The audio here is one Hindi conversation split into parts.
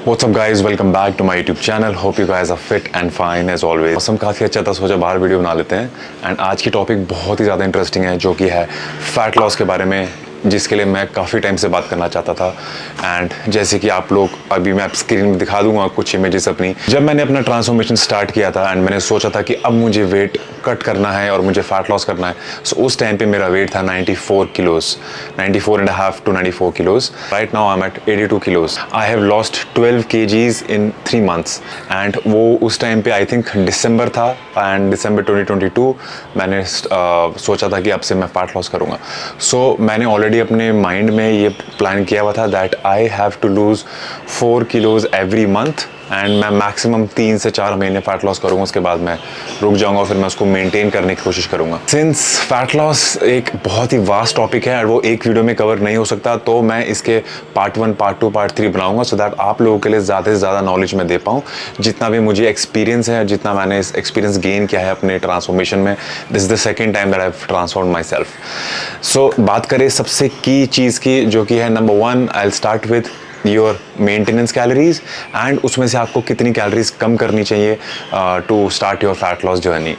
What's up guys, welcome back to my YouTube channel. Hope you guys are fit and fine as always. मौसम काफ़ी अच्छा था, सोचा बाहर वीडियो बना लेते हैं। एंड आज की टॉपिक बहुत ही ज़्यादा इंटरेस्टिंग है, जो कि है फैट लॉस के बारे में, जिसके लिए मैं काफ़ी टाइम से बात करना चाहता था। एंड जैसे कि आप लोग अभी मैं स्क्रीन में दिखा दूंगा कुछ इमेजेस अपनी, जब मैंने अपना ट्रांसफॉर्मेशन स्टार्ट किया था एंड मैंने सोचा था कि अब मुझे वेट कट करना है और मुझे फैट लॉस करना है। सो उस टाइम पे मेरा वेट था 94 किलोस, 94.5 to 94 kilos. Right now I'm at 82 kilos. I have lost 12 kgs in 3 months. And वो उस टाइम पे आई थिंक दिसंबर था एंड दिसंबर 2022 मैंने सोचा था कि अब से मैं फैट लॉस करूँगा। सो मैंने ऑलरेडी अपने माइंड में ये प्लान किया हुआ था that I have to lose 4 kilos every month and मैं मैक्सिमम 3 से 4 महीने फैट लॉस करूँगा, उसके बाद मैं रुक जाऊँगा और फिर मैं उसको मेंटेन करने की कोशिश करूँगा। सिंस फैट लॉस एक बहुत ही वास्ट टॉपिक है और वो एक वीडियो में कवर नहीं हो सकता, तो मैं इसके पार्ट 1, पार्ट 2, पार्ट 3 बनाऊँगा सो दैट आप लोगों के लिए ज़्यादा से ज़्यादा नॉलेज मैं दे पाऊँ। जितना भी मुझे एक्सपीरियंस है, जितना मैंने इस एक्सपीरियंस गेन किया है अपने ट्रांसफॉर्मेशन में, this is the second time that I have transform my self. So बात करें सबसे की चीज़ की, जो कि है number 1, I will start with your maintenance calories and उसमें से आपको कितनी कैलोरीज कम करनी चाहिए to start your fat loss journey.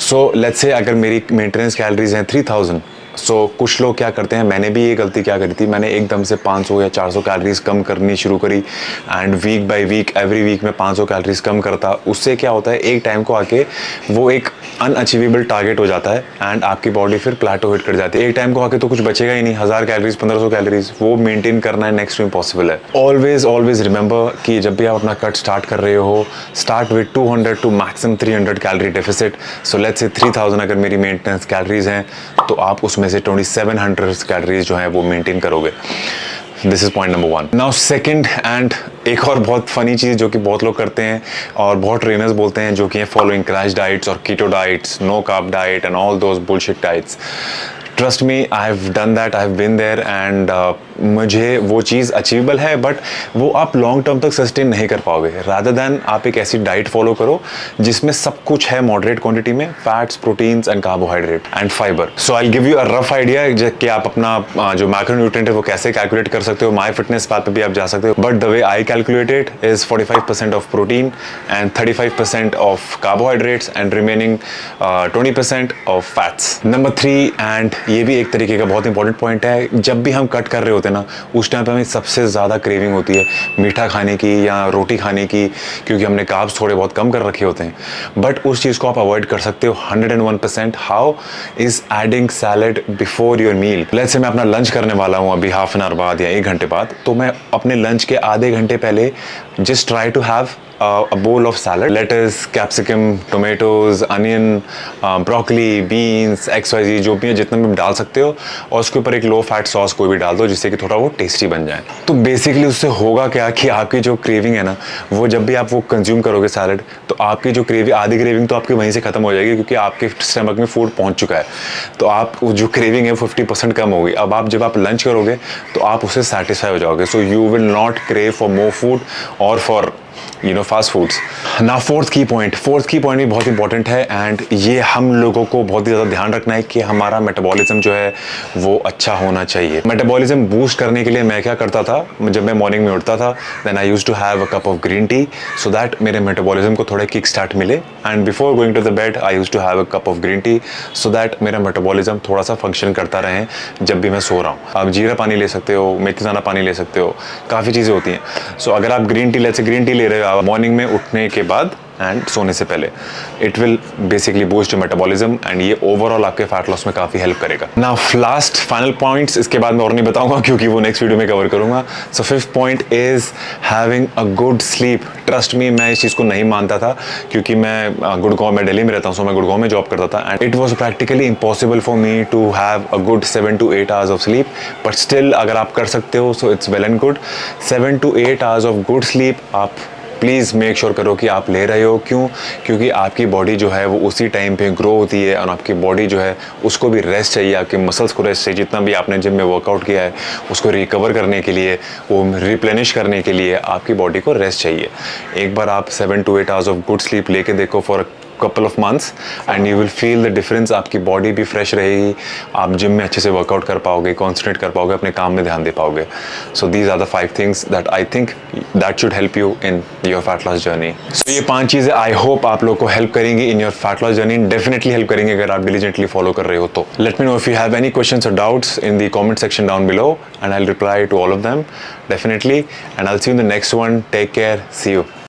So let's say अगर मेरी मेंटेनेंस कैलोरीज हैं 3000, सो कुछ लोग क्या करते हैं, मैंने भी ये गलती क्या करी थी, मैंने एकदम से 500 या 400 कैलोरीज कम करनी शुरू करी and week by week every week में 500 कैलोरीज कम करता। उससे क्या होता है, एक टाइम को आके वो एक अनअचीवेबल टारगेट हो जाता है एंड आपकी बॉडी फिर प्लेटो हिट कर जाती है। एक टाइम को आके तो कुछ बचेगा ही नहीं, 1000 कैलोरीज 1500 कैलोरीज वो मेंटेन करना है नेक्स्ट टू इम्पॉसिबल है। ऑलवेज रिमेंबर कि जब भी आप अपना कट स्टार्ट कर रहे हो, start with 200 to maximum 300 calorie deficit. So let's say 3000 अगर मेरी मेंटेनेंस कैलोरीज हैं तो आप उसमें से 2700 कैलोरीज जो है वो मेंटेन करोगे। This is point number 1। Now second, and एक और बहुत फनी चीज़ जो कि बहुत लोग करते हैं और बहुत ट्रेनर्स बोलते हैं, जो कि है फॉलोइंग क्रैश डाइट्स और keto diets, no carb diet and all those bullshit diets. Trust me, I have done that, I have been there and मुझे वो चीज़ अचीवेबल है, बट वो आप लॉन्ग टर्म तक सस्टेन नहीं कर पाओगे। रादर दैन आप एक ऐसी डाइट फॉलो करो जिसमें सब कुछ है मॉडरेट क्वांटिटी में, fats, proteins and carbohydrate and fibre. So I will give you a rough idea कि आप अपना जो मैक्रोन्यूट्रिएंट है वो कैसे कैलकुलेट कर सकते हो। माई फिटनेस पाथ पे भी आप जा सकते हो, but the way I calculated is 45% of protein and 35% of carbohydrates and remaining 20% of fats. Number 3, and ये भी एक तरीके का बहुत इंपॉर्टेंट पॉइंट है, जब भी हम कट कर रहे होते हैं ना, उस टाइम पे हमें सबसे ज़्यादा क्रेविंग होती है मीठा खाने की या रोटी खाने की, क्योंकि हमने कार्ब्स थोड़े बहुत कम कर रखे होते हैं। बट उस चीज़ को आप अवॉइड कर सकते हो 101%। How is adding salad before your meal. Let's say मैं अपना लंच करने वाला हूँ अभी हाफ एन आवर बाद या 1 घंटे बाद, तो मैं अपने लंच के आधे घंटे पहले just try to have a bowl of salad, lettuce, capsicum, tomatoes, onion, broccoli, beans, XYZ जो भी है, जितना भी डाल सकते हो, और उसके ऊपर एक लो फैट सॉस कोई भी डाल दो जिससे कि थोड़ा वो टेस्टी बन जाए। तो बेसिकली उससे होगा क्या कि आपकी जो क्रेविंग है ना, वो जब भी आप वो कंज्यूम करोगे सैलड, तो आपकी जो आधी क्रेविंग तो आपकी वहीं से खत्म हो जाएगी, क्योंकि आपके स्टमक में फूड पहुंच चुका है। तो आप जो क्रेविंग है 50% कम होगी। अब जब आप लंच करोगे तो आप उससे सेटिस्फाई हो जाओगे। So you will not crave for more food और फॉर फास्ट फूड्स। ना फोर्थ की पॉइंट भी बहुत इंपॉर्टेंट है, एंड ये हम लोगों को बहुत ही ज़्यादा ध्यान रखना है कि हमारा मेटाबॉलिज्म जो है वो अच्छा होना चाहिए। मेटाबॉलिज्म बूस्ट करने के लिए मैं क्या करता था, जब मैं मॉर्निंग में उठता था, then I used to have a cup of green tea so that मेरे मेटाबॉलिज्म को थोड़ा किक स्टार्ट मिले, and before going to the bed I used to have a cup of green tea so that मेरा मेटाबॉलिज्म थोड़ा सा फंक्शन करता रहे जब भी मैं सो रहा हूँ। आप जीरा पानी ले सकते हो, मेथीदाना पानी ले सकते हो, काफ़ी चीज़ें होती हैं। सो अगर आप ग्रीन टी ले रहे हो मॉर्निंग में उठने के बाद एंड सोने से पहले, it will basically boost your metabolism and ये ओवरऑल आपके फैट लॉस में काफ़ी हेल्प करेगा। नाउ लास्ट फाइनल पॉइंट्स, इसके बाद मैं और नहीं बताऊंगा क्योंकि वो नेक्स्ट वीडियो में कवर करूंगा। सो 5th point is having a good sleep. Trust me, मैं इस चीज़ को नहीं मानता था, क्योंकि मैं गुड़गांव में, दिल्ली में रहता हूँ, सो मैं गुड़गांव में जॉब करता था and it was practically impossible for me to have a good 7 to 8 hours of sleep. But still अगर आप कर सकते हो so it's well and good. 7 to 8 hours of good sleep आप प्लीज़ मेक श्योर करो कि आप ले रहे हो। क्यों? क्योंकि आपकी बॉडी जो है वो उसी टाइम पे ग्रो होती है, और आपकी बॉडी जो है उसको भी रेस्ट चाहिए, आपके मसल्स को रेस्ट चाहिए। जितना भी आपने जिम में वर्कआउट किया है उसको रिकवर करने के लिए, वो रिप्लेनिश करने के लिए आपकी बॉडी को रेस्ट चाहिए। एक बार आप 7 to 8 hours of good sleep लेके देखो for couple of months and you will feel the difference. आपकी बॉडी भी फ्रेश रहेगी, आप जिम में अच्छे से वर्कआउट कर पाओगे, कॉन्सेंट्रेट कर पाओगे, अपने काम में ध्यान दे पाओगे. So these are the 5 things that I think that should help you in your fat loss journey. So ये 5 चीज़ें आई होप आप लोग को हेल्प करेंगी in your fat loss journey. Definitely help करेंगे अगर आप डिलीजेंटली फॉलो कर रहे हो तो. Let me know if you have any questions और doubts in the comment section down below and I'll reply to all of them definitely, and I'll see you in the next one. Take care, see you.